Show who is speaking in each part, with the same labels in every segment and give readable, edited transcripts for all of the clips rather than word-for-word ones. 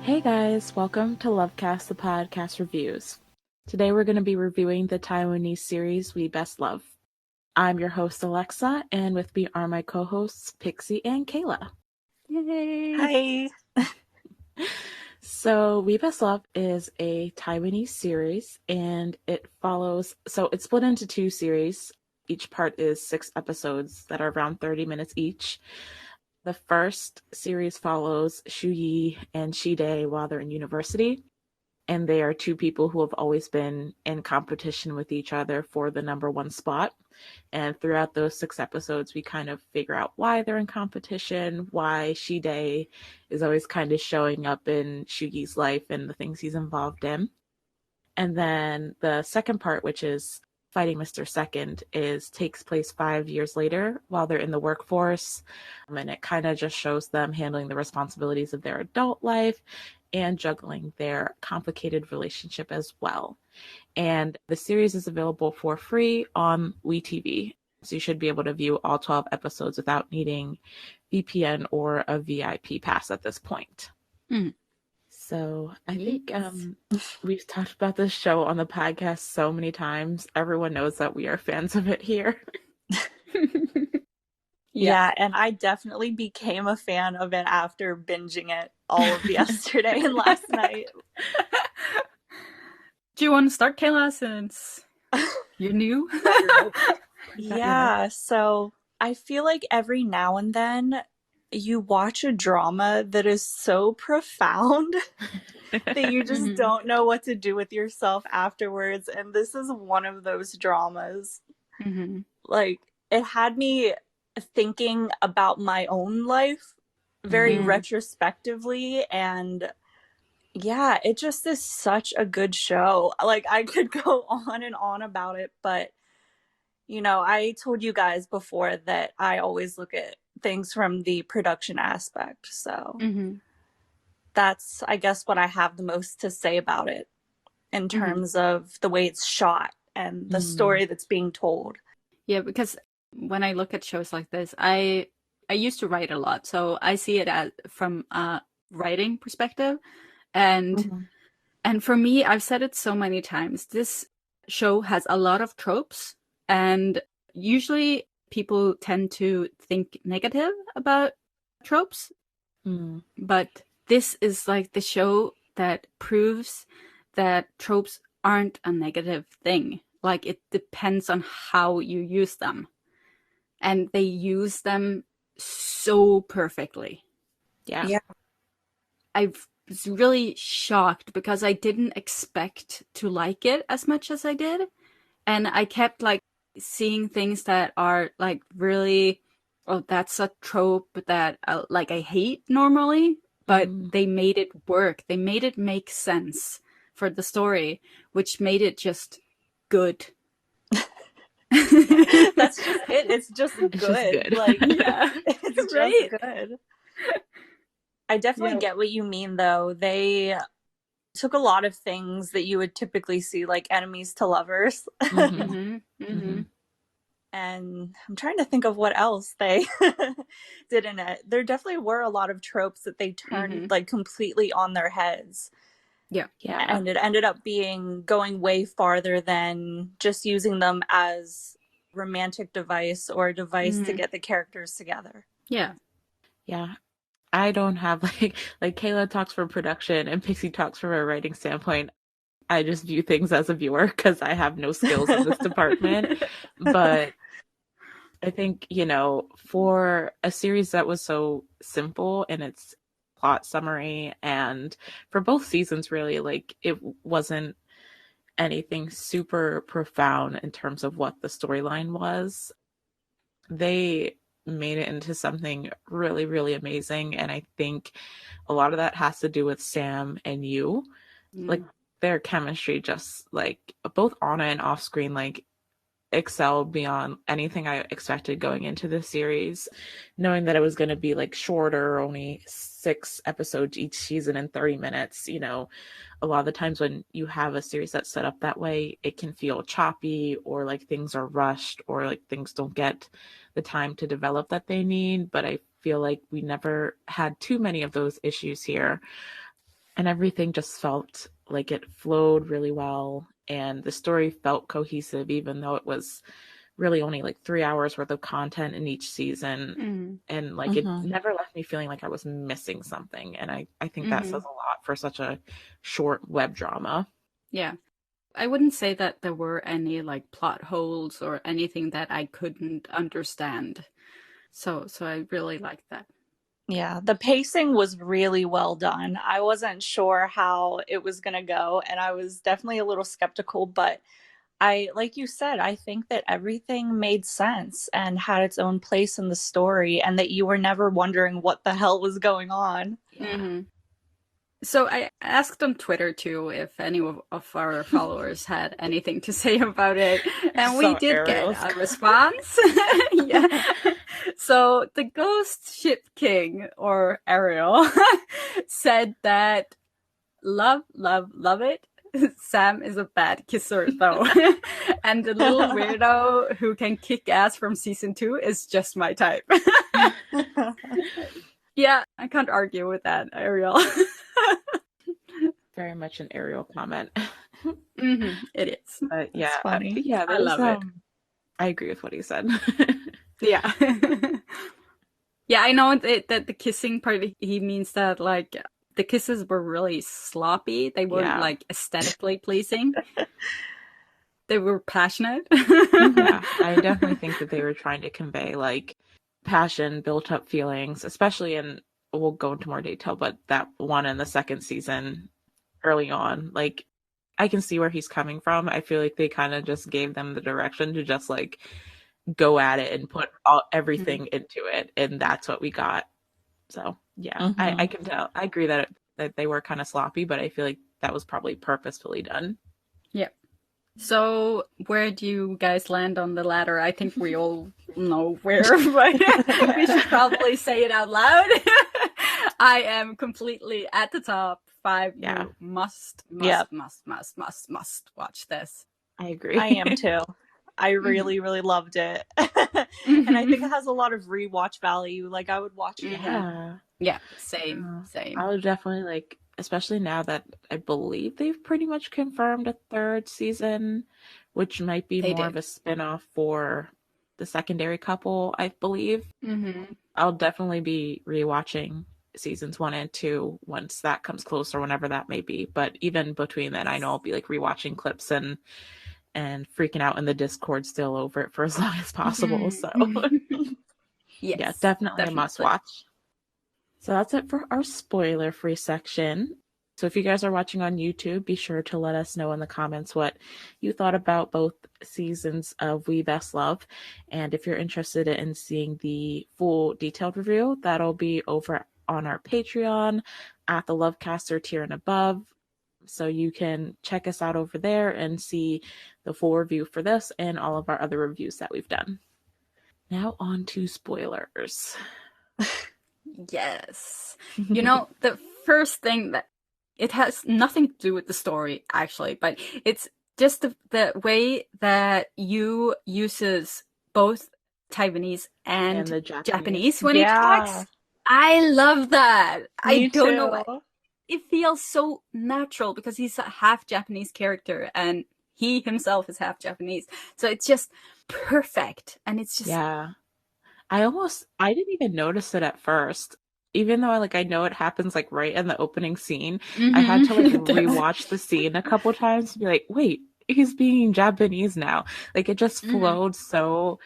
Speaker 1: Hey guys, welcome to LoveCast, the podcast reviews. Today we're going to be reviewing the Taiwanese series We Best Love. I'm your host Alexa, and with me are my co-hosts Pixie and Kayla.
Speaker 2: Yay!
Speaker 3: Hi!
Speaker 1: So We Best Love is a Taiwanese series, and it's split into two series. Each part is 6 episodes that are around 30 minutes each. The first series follows Shu and Shi while they're in university, and they are two people who have always been in competition with each other for the number one spot. And throughout those 6 episodes, we kind of figure out why they're in competition, why Shi is always kind of showing up in Shugi's life and the things he's involved in. And then the second part, which is Fighting Mr. Second, takes place 5 years later while they're in the workforce. And it kind of just shows them handling the responsibilities of their adult life and juggling their complicated relationship as well. And the series is available for free on WeTV. So you should be able to view all 12 episodes without needing VPN or a VIP pass at this point. So I think we've talked about this show on the podcast so many times. Everyone knows that we are fans of it here.
Speaker 3: Yeah, and I definitely became a fan of it after binging it all of yesterday and last night.
Speaker 2: Do you want to start, Kayla, since you're new?
Speaker 3: Yeah, so I feel like every now and then you watch a drama that is so profound that you just don't know what to do with yourself afterwards. And this is one of those dramas. Like, it had me thinking about my own life very retrospectively, and yeah, it just is such a good show. Like, I could go on and on about it, but you know, I told you guys before that I always look at things from the production aspect, so that's, I guess, what I have the most to say about it in terms of the way it's shot and the story that's being told.
Speaker 2: Yeah, because when I look at shows like this, I used to write a lot, so I see it as from a writing perspective, and for me, I've said it so many times, this show has a lot of tropes, and usually people tend to think negative about tropes, but this is like the show that proves that tropes aren't a negative thing. Like, it depends on how you use them. And they use them so perfectly.
Speaker 1: Yeah.
Speaker 2: I was really shocked because I didn't expect to like it as much as I did. And I kept like seeing things that are like really, oh, that's a trope that like I hate normally, but they made it work. They made it make sense for the story, which made it just good.
Speaker 3: That's just it. It's just good.
Speaker 1: It's just good.
Speaker 3: Like,
Speaker 2: yeah,
Speaker 3: it's
Speaker 2: right?
Speaker 3: just good. I definitely get what you mean, though. They took a lot of things that you would typically see, like enemies to lovers. And I'm trying to think of what else they did in it. There definitely were a lot of tropes that they turned like completely on their heads.
Speaker 2: Yeah.
Speaker 3: And it ended up going way farther than just using them as romantic device or a device to get the characters together.
Speaker 2: Yeah.
Speaker 1: I don't have like Kayla talks from production and Pixie talks from a writing standpoint. I just view things as a viewer because I have no skills in this department. But I think, you know, for a series that was so simple in its plot summary, and for both seasons, really, like, it wasn't anything super profound in terms of what the storyline was. They made it into something really, really amazing. And I think a lot of that has to do with Sam and Yu. Like, their chemistry, just like both on and off screen, like excelled beyond anything I expected going into the series, knowing that it was going to be like shorter, only 6 episodes each season in 30 minutes. You know, a lot of the times when you have a series that's set up that way, it can feel choppy, or like things are rushed, or like things don't get the time to develop that they need. But I feel like we never had too many of those issues here. and everything just felt like it flowed really well, and the story felt cohesive, even though it was really only like 3 hours worth of content in each season. And like it never left me feeling like I was missing something. And I think that says a lot for such a short web drama.
Speaker 2: Yeah. I wouldn't say that there were any like plot holes or anything that I couldn't understand. So I really liked that.
Speaker 3: Yeah, the pacing was really well done. I wasn't sure how it was going to go, and I was definitely a little skeptical, but like you said, I think that everything made sense and had its own place in the story, and that you were never wondering what the hell was going on.
Speaker 2: Yeah. So I asked on Twitter too if any of our followers had anything to say about it, and we did get a response. Yeah. So the Ghost Ship King, or Ariel, said that love it. Sam is a bad kisser though. And the little weirdo who can kick ass from season 2 is just my type. Yeah, I can't argue with that, Ariel.
Speaker 1: Very much an Ariel comment.
Speaker 2: It is.
Speaker 1: But yeah,
Speaker 3: it's funny.
Speaker 2: I love it.
Speaker 1: I agree with what he said.
Speaker 2: Yeah. Yeah, I know that the kissing part, he means that like the kisses were really sloppy. They weren't like aesthetically pleasing. They were passionate.
Speaker 1: Yeah, I definitely think that they were trying to convey like passion, built up feelings, especially in, we'll go into more detail, but that one in the second season early on, like I can see where he's coming from. I feel like they kind of just gave them the direction to just like go at it and put everything into it, and that's what we got. So yeah, I can tell. I agree that they were kind of sloppy, but I feel like that was probably purposefully done.
Speaker 2: Yeah. So where do you guys land on the ladder? I think we all know where, but we should probably say it out loud. I am completely at the top. 5.
Speaker 1: Yeah.
Speaker 2: You must watch this.
Speaker 1: I agree.
Speaker 3: I am too. I really, really loved it. And I think it has a lot of rewatch value. Like, I would watch it again.
Speaker 2: Yeah, same.
Speaker 1: I would definitely, like, especially now that I believe they've pretty much confirmed a 3rd season, which might be more of a spin-off for the secondary couple, I believe. I'll definitely be rewatching seasons 1 and 2 once that comes closer, whenever that may be. But even between then, I know I'll be like rewatching clips and freaking out in the Discord still over it for as long as possible. So yeah, definitely a must watch. So that's it for our spoiler free section. So if you guys are watching on YouTube, be sure to let us know in the comments what you thought about both seasons of We Best Love. And if you're interested in seeing the full detailed review, that'll be over on our Patreon at the Lovecaster tier and above. So you can check us out over there and see the full review for this and all of our other reviews that we've done. Now on to spoilers.
Speaker 2: Yes. You know, the first thing that it has nothing to do with the story, actually, but it's just the way that Yu uses both Taiwanese and the Japanese when he talks. I love that. I don't know. It feels so natural because he's a half Japanese character and he himself is half Japanese. So it's just perfect. And it's just...
Speaker 1: Yeah. I didn't even notice it at first. Even though I know it happens like right in the opening scene. I had to like rewatch the scene a couple times to be like, wait, he's being Japanese now. Like it just flowed so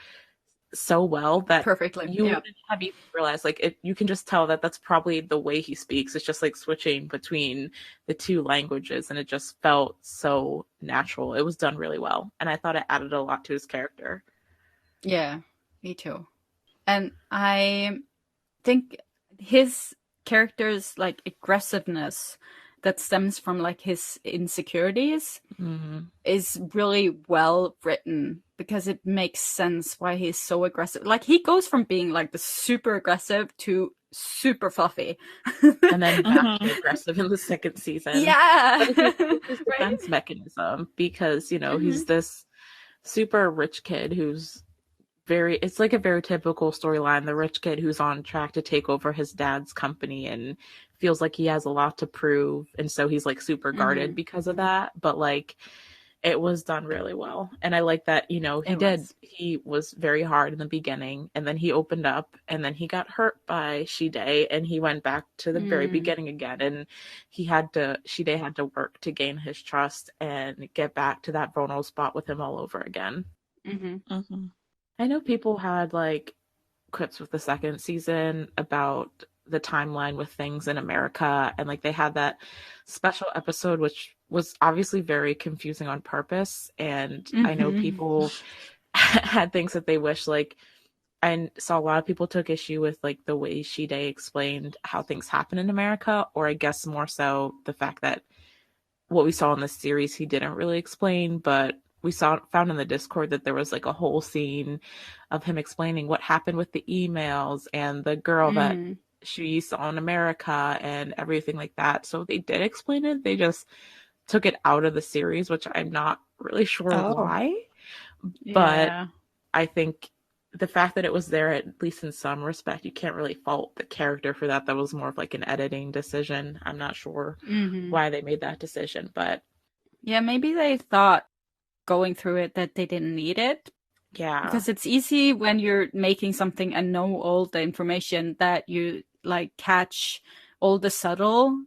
Speaker 1: well that
Speaker 2: perfectly
Speaker 1: you wouldn't have even realized, like you can just tell that that's probably the way he speaks. It's just like switching between the two languages, and it just felt so natural. It was done really well, and I thought it added a lot to his character.
Speaker 2: Yeah, me too. And I think his character's like aggressiveness that stems from like his insecurities is really well written, because it makes sense why he's so aggressive. Like he goes from being like the super aggressive to super fluffy,
Speaker 1: and then back to aggressive in the second season.
Speaker 2: Yeah,
Speaker 1: but it's his defense mechanism, because he's this super rich kid who's it's like a very typical storyline. The rich kid who's on track to take over his dad's company and feels like he has a lot to prove. And so he's like super guarded because of that. But like, it was done really well. And I like that, you know, he was very hard in the beginning, and then he opened up, and then he got hurt by Shide, and he went back to the very beginning again. And Shide had to work to gain his trust and get back to that vulnerable spot with him all over again. I know people had like clips with the second season about the timeline with things in America, and like they had that special episode which was obviously very confusing on purpose, and I know people had things that they wish, like I saw a lot of people took issue with like the way Shide explained how things happen in America, or I guess more so the fact that what we saw in the series he didn't really explain, but we found in the Discord that there was like a whole scene of him explaining what happened with the emails and the girl that she saw in America and everything like that. So they did explain it. They just took it out of the series, which I'm not really sure why. But I think the fact that it was there, at least in some respect, you can't really fault the character for that. That was more of like an editing decision. I'm not sure why they made that decision, but
Speaker 2: yeah, maybe they thought going through it that they didn't need it.
Speaker 1: Yeah.
Speaker 2: Because it's easy when you're making something and know all the information that you like catch all the subtle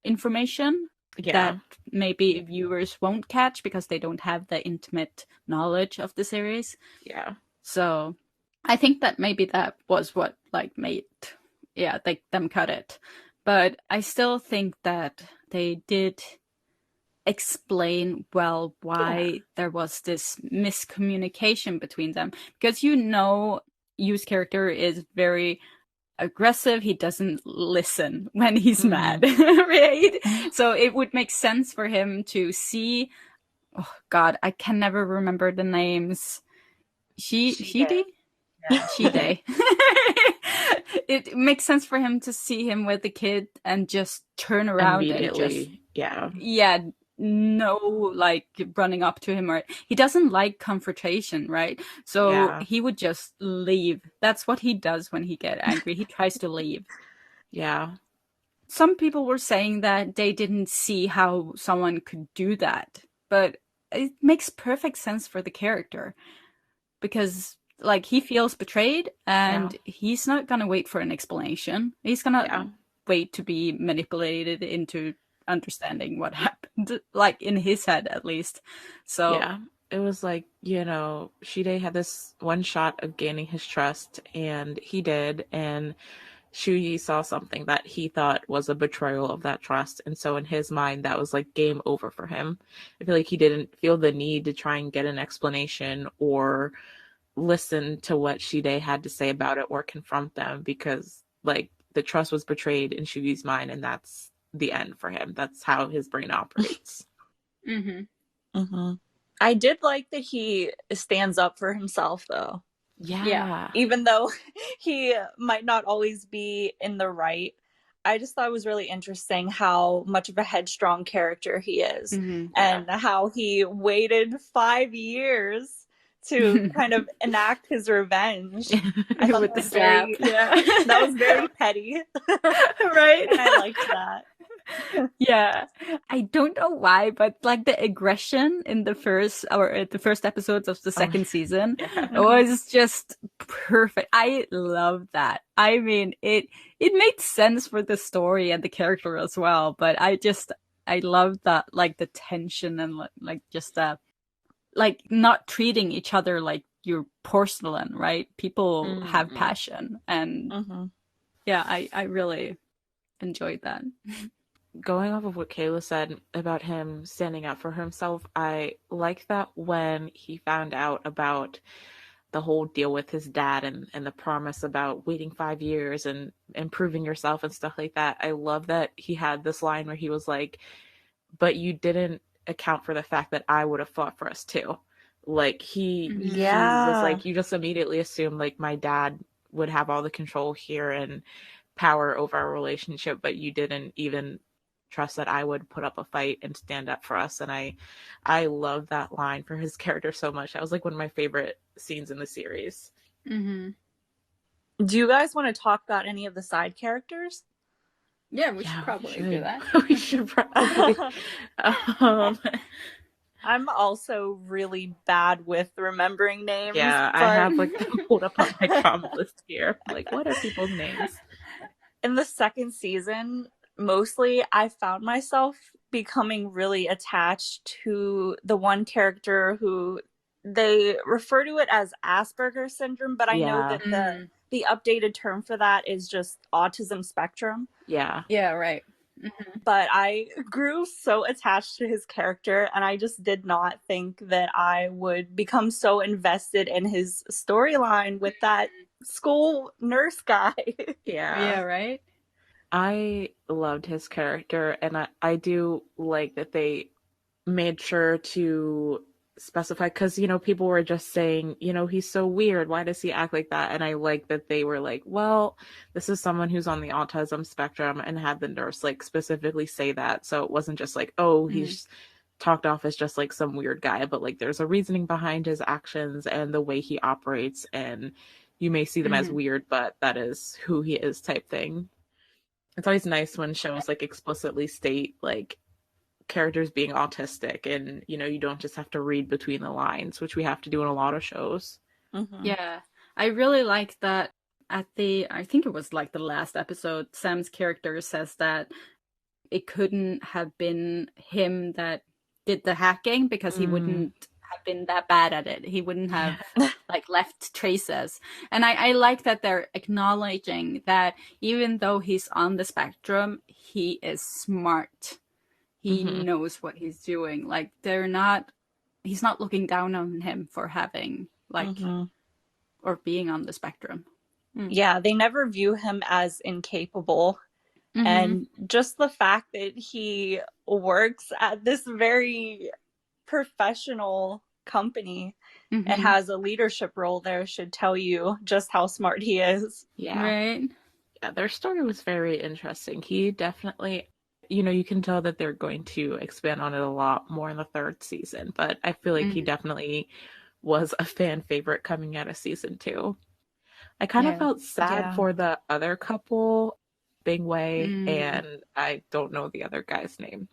Speaker 2: information that maybe viewers won't catch because they don't have the intimate knowledge of the series.
Speaker 1: Yeah.
Speaker 2: So I think that maybe that was what like made them cut it. But I still think that they did explain well why there was this miscommunication between them, because Yu's character is very aggressive. He doesn't listen when he's mad, right? So it would make sense for him to see, oh god, I can never remember the names. Shide? Shide. It makes sense for him to see him with the kid and just turn around
Speaker 1: immediately.
Speaker 2: And just no like running up to him, or he doesn't like confrontation, right? So he would just leave. That's what he does when he gets angry. He tries to leave. Some people were saying that they didn't see how someone could do that, but it makes perfect sense for the character, because like he feels betrayed and he's not gonna wait for an explanation. He's gonna wait to be manipulated into understanding what happened, like in his head at least. So
Speaker 1: it was like, you know, Shide had this one shot of gaining his trust, and he did, and Shuyi saw something that he thought was a betrayal of that trust, and so in his mind that was like game over for him. I feel like he didn't feel the need to try and get an explanation or listen to what Shide had to say about it or confront them, because like the trust was betrayed in Shuyi's mind, and that's the end for him. That's how his brain operates.
Speaker 3: I did like that he stands up for himself though. Even though he might not always be in the right, I just thought it was really interesting how much of a headstrong character he is, and how he waited 5 years to kind of enact his revenge. I thought
Speaker 2: with the slap.
Speaker 3: That was very petty.
Speaker 2: Right?
Speaker 3: And I liked that.
Speaker 2: I don't know why, but like the aggression in the first episodes of the second season was just perfect. I love that. I mean, it made sense for the story and the character as well, but I love that, like the tension and like just that, like not treating each other like you're porcelain, right? People have passion, and I really enjoyed that.
Speaker 1: Going off of what Kayla said about him standing up for himself, I like that when he found out about the whole deal with his dad and the promise about waiting 5 years and improving yourself and stuff like that. I love that he had this line where he was like, but you didn't account for the fact that I would have fought for us too. Like he was like, you just immediately assumed like my dad would have all the control here and power over our relationship, but you didn't even trust that I would put up a fight and stand up for us. And I love that line for his character so much. That was like one of my favorite scenes in the series.
Speaker 2: Mm-hmm.
Speaker 3: Do you guys want to talk about any of the side characters?
Speaker 2: Yeah, we should probably do that.
Speaker 1: We should probably.
Speaker 3: I'm also really bad with remembering names.
Speaker 1: Yeah, I have like them pulled up on my trauma list here. Like, what are people's names?
Speaker 3: In the second season, mostly, I found myself becoming really attached to the one character who they refer to it as Asperger's syndrome, but I know that the updated term for that is just autism spectrum.
Speaker 1: Yeah.
Speaker 2: Yeah, right. Mm-hmm.
Speaker 3: But I grew so attached to his character, and I just did not think that I would become so invested in his storyline with that school nurse guy.
Speaker 2: Yeah, right?
Speaker 1: I loved his character, and I do like that they made sure to specify, because, you know, people were just saying, you know, he's so weird, why does he act like that? And I like that they were like, well, this is someone who's on the autism spectrum, and had the nurse like specifically say that, so it wasn't just like, oh, he's talked off as just like some weird guy, but like there's a reasoning behind his actions and the way he operates, and you may see them as weird, but that is who he is, type thing. It's always nice when shows like explicitly state like characters being autistic, and, you know, you don't just have to read between the lines, which we have to do in a lot of shows.
Speaker 2: Yeah, I really like that at I think it was like the last episode, Sam's character says that it couldn't have been him that did the hacking, because he wouldn't have been that bad at it. He wouldn't have like left traces. And I like that they're acknowledging that even though he's on the spectrum, he is smart. He knows what he's doing. Like, he's not looking down on him for having like or being on the spectrum.
Speaker 3: Yeah, they never view him as incapable. And just the fact that he works at this very professional company and has a leadership role there should tell you just how smart he is.
Speaker 1: Yeah.
Speaker 2: Right.
Speaker 1: Yeah, their story was very interesting. He definitely, you know, you can tell that they're going to expand on it a lot more in the third season, but I feel like he definitely was a fan favorite coming out of season 2. I kind of felt sad for the other couple, Bing Wei, and I don't know the other guy's name.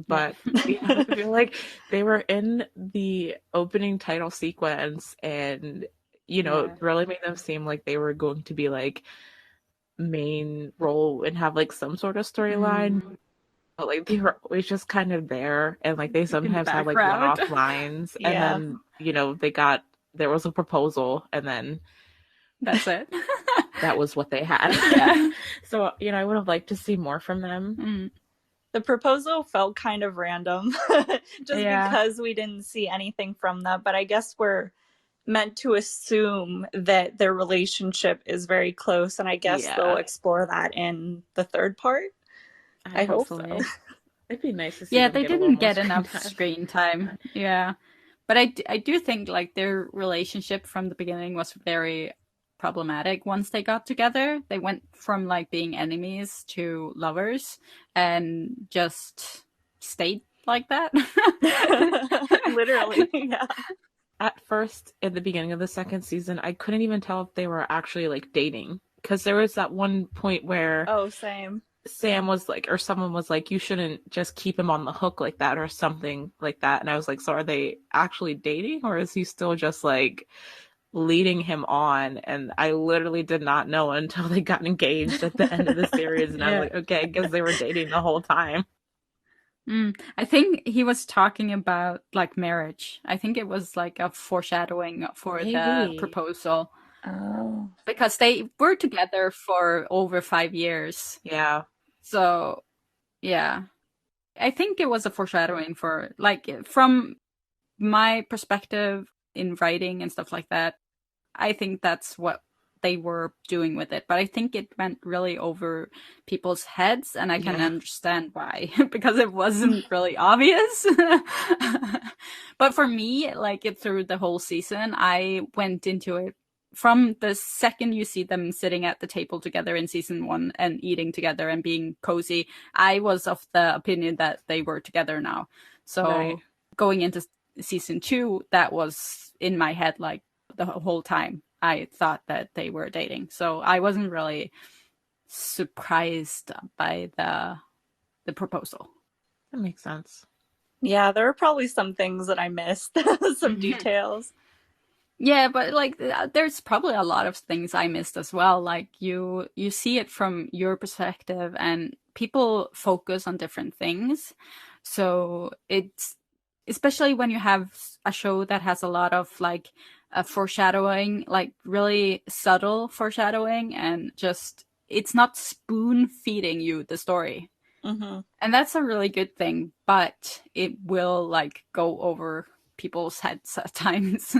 Speaker 1: But I feel like they were in the opening title sequence, and, you know, it really made them seem like they were going to be like main role and have like some sort of storyline. But like they were always just kind of there, and like they sometimes had like one-off lines, and then, you know, there was a proposal, and then
Speaker 2: that's it.
Speaker 1: That was what they had. So, you know, I would have liked to see more from them.
Speaker 3: The proposal felt kind of random just because we didn't see anything from that. But I guess we're meant to assume that their relationship is very close. And I guess they'll explore that in the third part. I hope so.
Speaker 1: It'd be nice to see.
Speaker 2: Yeah, they didn't get enough screen time. Yeah. But I do think like their relationship from the beginning was very problematic. Once they got together, they went from like being enemies to lovers, and just stayed like that.
Speaker 3: Literally. Yeah.
Speaker 1: At first, in the beginning of the second season, I couldn't even tell if they were actually like dating, because there was that one point where Sam was like, or someone was like, you shouldn't just keep him on the hook like that, or something like that. And I was like, so are they actually dating, or is he still just like leading him on? And I literally did not know until they got engaged at the end of the series, and I was like, okay, I guess they were dating the whole time.
Speaker 2: I think he was talking about like marriage. I think it was like a foreshadowing for the proposal.
Speaker 3: Oh,
Speaker 2: because they were together for over 5 years.
Speaker 1: Yeah.
Speaker 2: So yeah, I think it was a foreshadowing for, like, from my perspective in writing and stuff like that, I think that's what they were doing with it. But I think it went really over people's heads, and I can understand why, because it wasn't really obvious. But for me, like, through the whole season, I went into it from the second you see them sitting at the table together in season 1 and eating together and being cozy, I was of the opinion that they were together now. So going into season 2, that was in my head like the whole time. I thought that they were dating. So I wasn't really surprised by the proposal.
Speaker 1: That makes sense.
Speaker 3: Yeah, there are probably some things that I missed, some details.
Speaker 2: Yeah, but like there's probably a lot of things I missed as well. Like you see it from your perspective, and people focus on different things. So it's, especially when you have a show that has a lot of like foreshadowing, like really subtle foreshadowing, and just it's not spoon feeding you the story.
Speaker 3: Mm-hmm.
Speaker 2: And that's a really good thing, but it will like go over people's heads at times.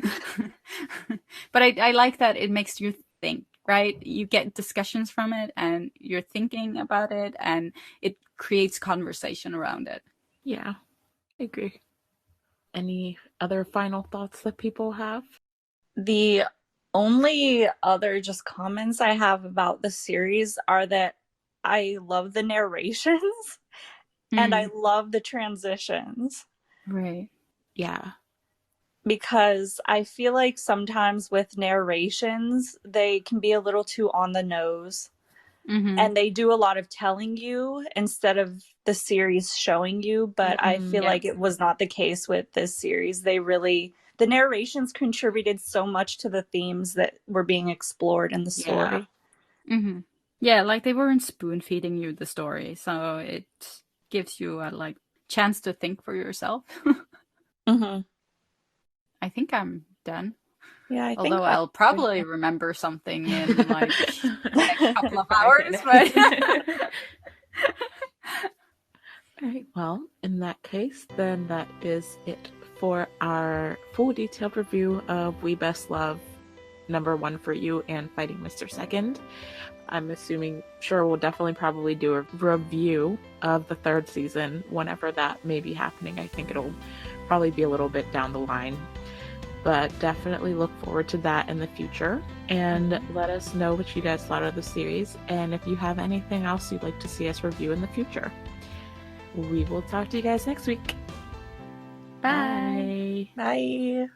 Speaker 2: But I like that it makes you think, right? You get discussions from it and you're thinking about it, and it creates conversation around it.
Speaker 1: Yeah, I agree. Any other final thoughts that people have?
Speaker 3: The only other just comments I have about the series are that I love the narrations and I love the transitions.
Speaker 2: Right.
Speaker 1: Yeah.
Speaker 3: Because I feel like sometimes with narrations, they can be a little too on the nose. And they do a lot of telling you instead of the series showing you. But I feel like it was not the case with this series. The narrations contributed so much to the themes that were being explored in the story.
Speaker 2: Yeah, like they weren't spoon feeding you the story, so it gives you a like chance to think for yourself. I think I'm done.
Speaker 3: Yeah, I
Speaker 2: Although
Speaker 3: think
Speaker 2: I'll probably remember something in like the next couple of hours, but
Speaker 1: all right, well, in that case, then that is it for our full detailed review of We Best Love number 1 for You and Fighting Mr. Second. I'm assuming, sure, we'll definitely probably do a review of the 3rd season whenever that may be happening. I think it'll probably be a little bit down the line, but definitely look forward to that in the future. And let us know what you guys thought of the series, and if you have anything else you'd like to see us review in the future. We will talk to you guys next week.
Speaker 2: bye.
Speaker 3: Bye.